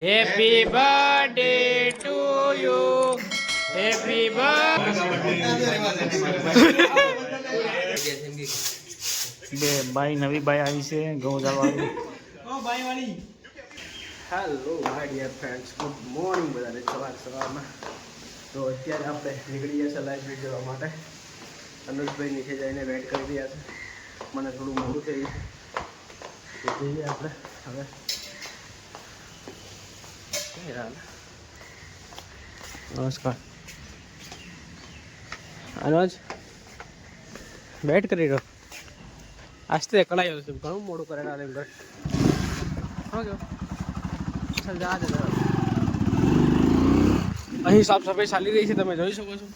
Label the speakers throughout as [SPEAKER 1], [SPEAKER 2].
[SPEAKER 1] Happy birthday to you. Happy બે બાઈ નવી બાઈ આવી છે ગૌજાવાળી.
[SPEAKER 2] Hello my dear friends, good morning બધાને સવારમાં. તો અત્યારે આપણે નીકળી ગયા છે લાઇબ્રેરી જવા માટે. અનુજભાઈ નીચે જઈને વેઇટ કરી રહ્યા છે. મને થોડું મોડું થઈ ગયું જઈએ આપણે હવે. નમસ્કાર અનુજ, વેઇટ કરી રહ્યો. આજથી એકલાયો છું, ઘણું મોડું કરેલા અંદર. હા જો ચાલ જા દે. અહીં સાફ સફાઈ ચાલી રહી છે, તમે જોઈ શકો છો.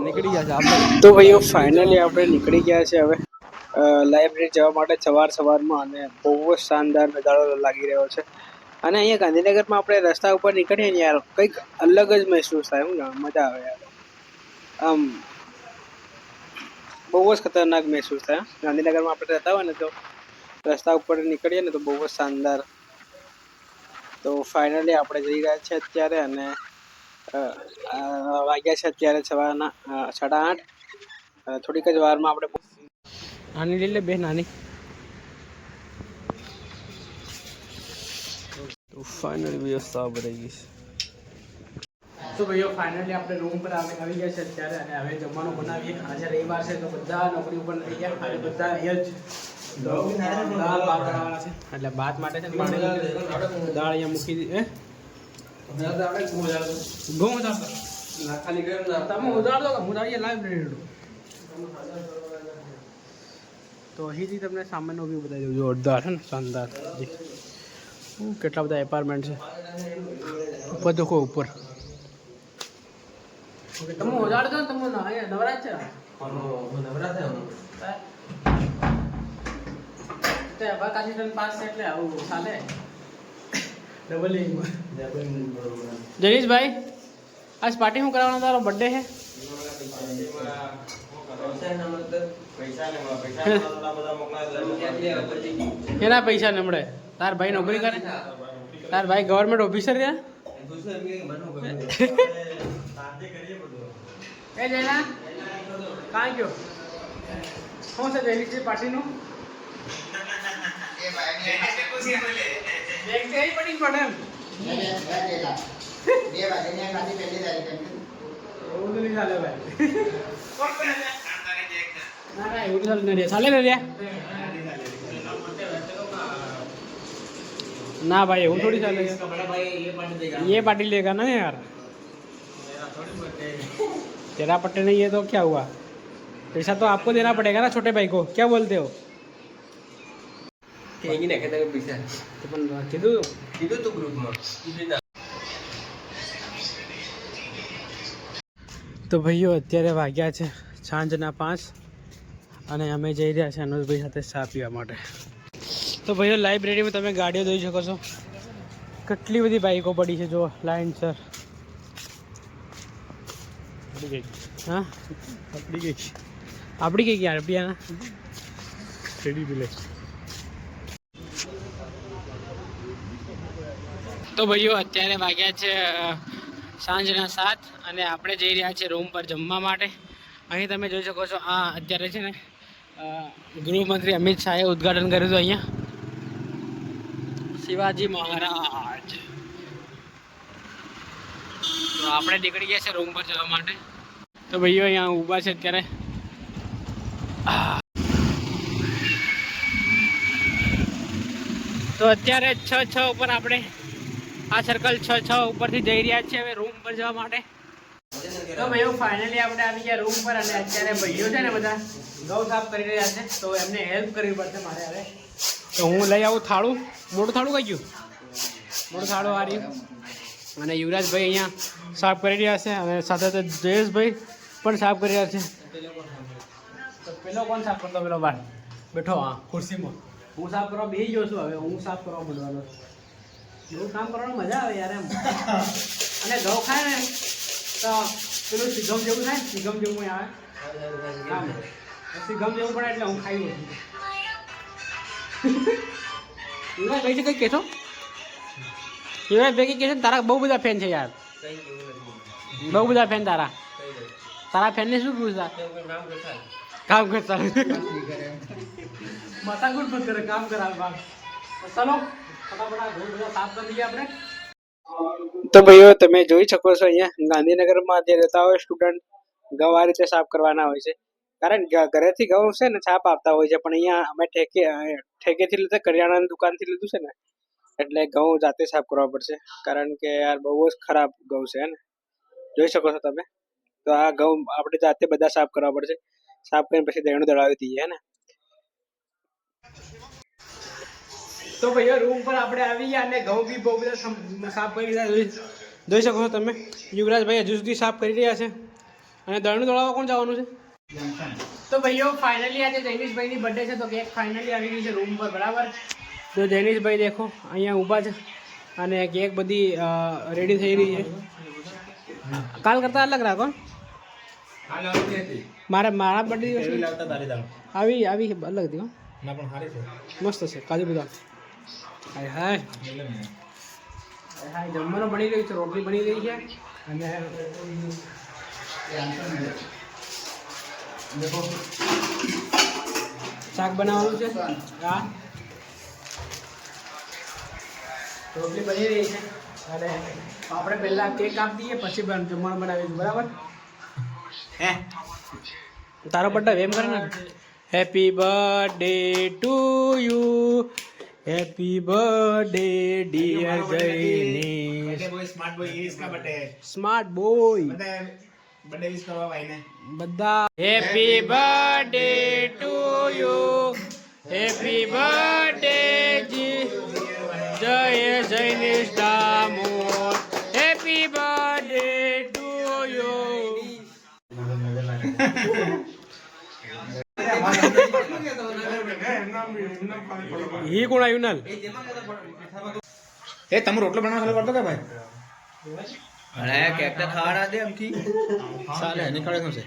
[SPEAKER 2] નીકળી ગયા છે આપણે. તો ભાઈઓ ફાઇનલી આપણે નીકળી ગયા છે હવે લાઇબ્રેરી જવા માટે સવારમાં. અને બહુ જ શાનદાર નજારો લાગી રહ્યો છે. અને અહીંયા ગાંધીનગરમાં આપણે રસ્તા ઉપર નીકળીએ ને યાર, કંઈક અલગ જ મહેસૂસ થાય. હું મજા આવે યાર. આમ બહુ જ ખતરનાક મહેસૂસ થાય. ગાંધીનગરમાં આપણે રહેતા હોય ને તો રસ્તા ઉપર નીકળીએ ને તો બહુ જ શાનદાર. તો ફાઇનલી આપણે જઈ રહ્યા છીએ અત્યારે. અને વાગ્યા છે અત્યારે સવારના 8:30. થોડીક જ વારમાં આપણે નાની લઈ લે બે નાની. તો ફાઇનલી વ્યવસ્થા બદલાઈ ગઈ છે. તો ભાઈઓ ફાઇનલી આપણે રૂમ પર આવી ગયા છે અત્યારે. અને હવે જમવાનું બનાવીએ. આજે રવિવાર છે તો બધા નોકરી ઉપર થઈ ગયા. અને બધા અહીંયા જ દાળ ભાત બનાવવાના છે. એટલે ભાત માટે છે પાણી દાળ અહીંયા મૂકી દીધી. ઘઉં ઉધારતો ખાલી તમે ઉધાર દો. હું અહીંયા લાઇબ્રેરી. તો અહીંથી તમને સામાનનો વ્યૂ બતાવી દઉં. જોરદાર છે ને, શાનદાર. કેટલા બધા એપાર્ટમેન્ટ છે ઉપર. દેખો ઉપર. તમે ઉજાડજો ને, તમે નવરાજ છે. એટલે આવું ચાલે. જનીશભાઈ, આજ પાર્ટી શું કરવાનો? તારો બર્થડે છે. એના પૈસા ને મળે. તાર ભાઈ નોકરી કરે? તાર ભાઈ ગવર્મેન્ટ ઓફિસર રહ્યા? એ જયના કાં ગયો? શું છે જયની પાર્ટીનું? પડી પડે એમ. એવું તો નહીં ચાલે ભાઈ. ના એવું ચાલે ને ચાલે ને રહ્યા. ना भाई वो थोड़ी चलेगा. ये पार्टी लेगा ना यार. तेरा पट्टे नहीं है तो क्या हुआ? पैसा तो आपको देना पड़ेगा ना छोटे भाई को. क्या बोलते हो? તો ભાઈઓ અત્યારે વાગ્યા છે સાંજના 5 અને અમે જઈ રહ્યા છીએ અનુજભાઈ સાથે ચા પીવા માટે. તો ભાઈઓ લાઇબ્રેરીમાં તમે ગાડીઓ જોઈ શકો છો. કેટલી બધી બાઈકો પડી છે જો લાઈન સર. હા આપડી કઈ યાર પિયાના રેડી બિલે. તો ભાઈઓ અત્યારે વાગ્યા છે સાંજના 7 અને આપણે જઈ રહ્યા છીએ રૂમ પર જમવા માટે. અહીં તમે જોઈ શકો છો. આ અત્યારે છે ને ગૃહમંત્રી અમિત શાહે ઉદ્ઘાટન કર્યું હતું અહીંયા. શિવાજી મહારાજ. તો આપણે નીકળી ગયા છે રૂમ પર જવા માટે. તો ભાઈઓ અહીંયા ઊભા છે અત્યારે. તો અત્યારે 6 ઉપર આપણે આ સર્કલ 6 ઉપરથી જઈ રહ્યા છીએ હવે રૂમ પર જવા માટે. તો ભાઈઓ ફાઇનલી આપણે આવી ગયા રૂમ પર. અને અત્યારે ભાઈઓ છે ને બધા ગૌ સાફ કરી રહ્યા છે. તો એમને હેલ્પ કરવી પડશે મારે હવે. તો હું લઈ આવું થાળું. મોટું થાળું કઈ ગયું? મોટું થાળું આ રહ્યું. અને યુવરાજભાઈ અહીંયા સાફ કરી રહ્યા છે. અને સાથે સાથે જયેશભાઈ પણ સાફ કરી રહ્યા છે. તો પેલો કોણ સાફ કરતો? પેલો બાર બેઠો હા ખુરશીમાં. હું સાફ કરવા બેસી ગયો છું. હવે હું સાફ કરવા બોલવાનો. એવું કામ કરવાનું મજા આવે યાર એમ. અને ઘઉં ખાય ને તો પેલું સિગમ જેવું થાય. સિગમ જેવું આવે કામ. સિગમ જેવું પડે એટલે હું ખાઈ લઉં છું. કઈ છે કઈ કહેશો? યુવરાજ ભેગી કે છે ને તારા બહુ બધા ફેન છે યાર, બહુ બધા ફેન તારા. તારા ફેન ને શું પૂછતા? કામ કરતા માથાકૂટ બંધ કરે, કામ કરાવે બાપ. ચલો ફટાફટ આ ઘર બધા સાફ કરી દઈએ આપણે. તો ભાઈઓ તમે જોઈ શકો છો અહીંયા ગાંધીનગરમાં જે રહેતા હોય સ્ટુડન્ટ ઘઉં આ રીતે સાફ કરવાના હોય છે. કારણ કે ઘરેથી ઘઉં છે ને સાફ આપતા હોય છે, પણ અહીંયા અમે ઠેકેથી લીધે કરિયાણાની દુકાનથી લીધું છે ને, એટલે ઘઉં જાતે સાફ કરવા પડશે. કારણ કે યાર બહુ જ ખરાબ ઘઉં છે ને, જોઈ શકો છો તમે. તો આ ઘઉં આપણે જાતે બધા સાફ કરવા પડશે. સાફ કરીને પછી દેણું દળાવી દઈએ ને. તો ભાઈઓ રૂમ પર આપણે આવી ગયા અને ઘઉં બી બહુ બધા સાફ કરી રહ્યા જોઈ શકો છો તમે. યુવરાજભાઈ હજુ સુધી સાફ કરી રહ્યા છે. અને દળનું દળાવવા કોણ જવાનું છે? તો ભાઈઓ ફાઇનલી આજે જૈનિશભાઈની બર્થડે છે, તો કેક ફાઇનલી આવી ગઈ છે રૂમ પર, બરાબર. તો જૈનિશભાઈ દેખો અહીંયા ઊભા છે અને કેક બધી રેડી થઈ રહી છે. કાલ કરતાં અલગ રાખો. મારા બર્થડે આવી અલગ હતી. મસ્ત છે કાજુ બદામ. હાય હાય હાય, જમવાનું બની રહ્યું છે, રોટલી બની રહી છે અને દેખો શાક બનાવવાનું છે. હા, રોટલી બની રહી છે અને આપણે પહેલાં કેક કાપી દઈએ, પછી જમવાનું બનાવીશું, બરાબર. હે તારો બર્થડે એમ કરે ને, happy birthday to you, happy birthday dear Jainish.
[SPEAKER 3] Smart boy ये इसका बर्थडे है.
[SPEAKER 2] સ્માર્ટ બોય
[SPEAKER 3] बर्थडे विश करवा भाई ने.
[SPEAKER 2] બધા. Happy birthday to you, happy birthday Jay Jainish Damod, happy birthday to you. ही कोण આવ્યું નાલ?
[SPEAKER 3] ए तम रोटलो बनाना चालू करतो का भाई?
[SPEAKER 4] અરે કેક તો ખાવાના દે એમથી
[SPEAKER 3] साले निकाळे નું છે.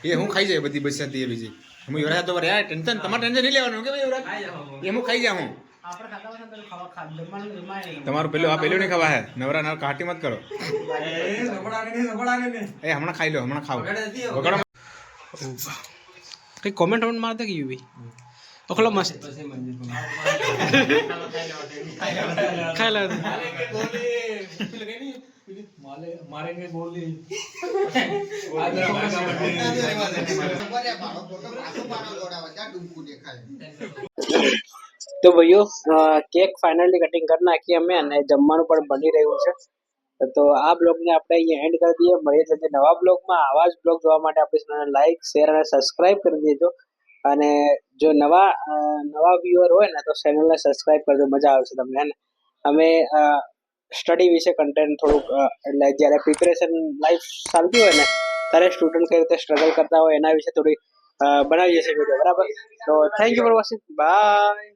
[SPEAKER 3] એ હું ખાઈ જાય બધી બચતી બીજી. હું યુવરાજ તો યાર ટેન્શન તમારે ટેન્શન નહીં લેવાનું કે ભાઈ યુવરાજ. એ હું ખાઈ જા હું.
[SPEAKER 2] આપણે ખાતા હોય તો ખાવા જમવાનું જમાય.
[SPEAKER 3] તમારું પેલું આ પેલું નહીં ખાવા હે. નવરા નવ કાટી મત કરો. એ હમણાં ખાઈ લો, હમણાં ખાવ. વગાડો.
[SPEAKER 2] કઈ કોમેન્ટ મારતા કે યુવી ઓખલો મસ્ત ખાઈ લો.
[SPEAKER 4] મારેંગે બોલી
[SPEAKER 2] તો ભાઈઓ કેક ફાઇનલી કટિંગ કરી નાખી અમે અને જમવાનું પણ બની રહ્યું છે. તો આ બ્લોગને આપણે અહીંયા એન્ડ કરી દઈએ. મળીએ છીએ નવા બ્લોગમાં. આવા જ બ્લોગ જોવા માટે આપણી ચેનલને લાઈક, શેર અને સબસ્ક્રાઇબ કરી દેજો. અને જો નવા વ્યુઅર હોય ને તો ચેનલને સબસ્ક્રાઇબ કરજો, મજા આવશે તમને. હે ને અમે સ્ટડી વિશે કન્ટેન્ટ થોડુંક એટલે જ્યારે પ્રિપેરેશન લાઈફ ચાલતી હોય ને ત્યારે સ્ટુડન્ટ કઈ રીતે સ્ટ્રગલ કરતા હોય એના વિશે થોડી બનાવીએ છીએ વિડીયો, બરાબર. તો thank you for watching, by.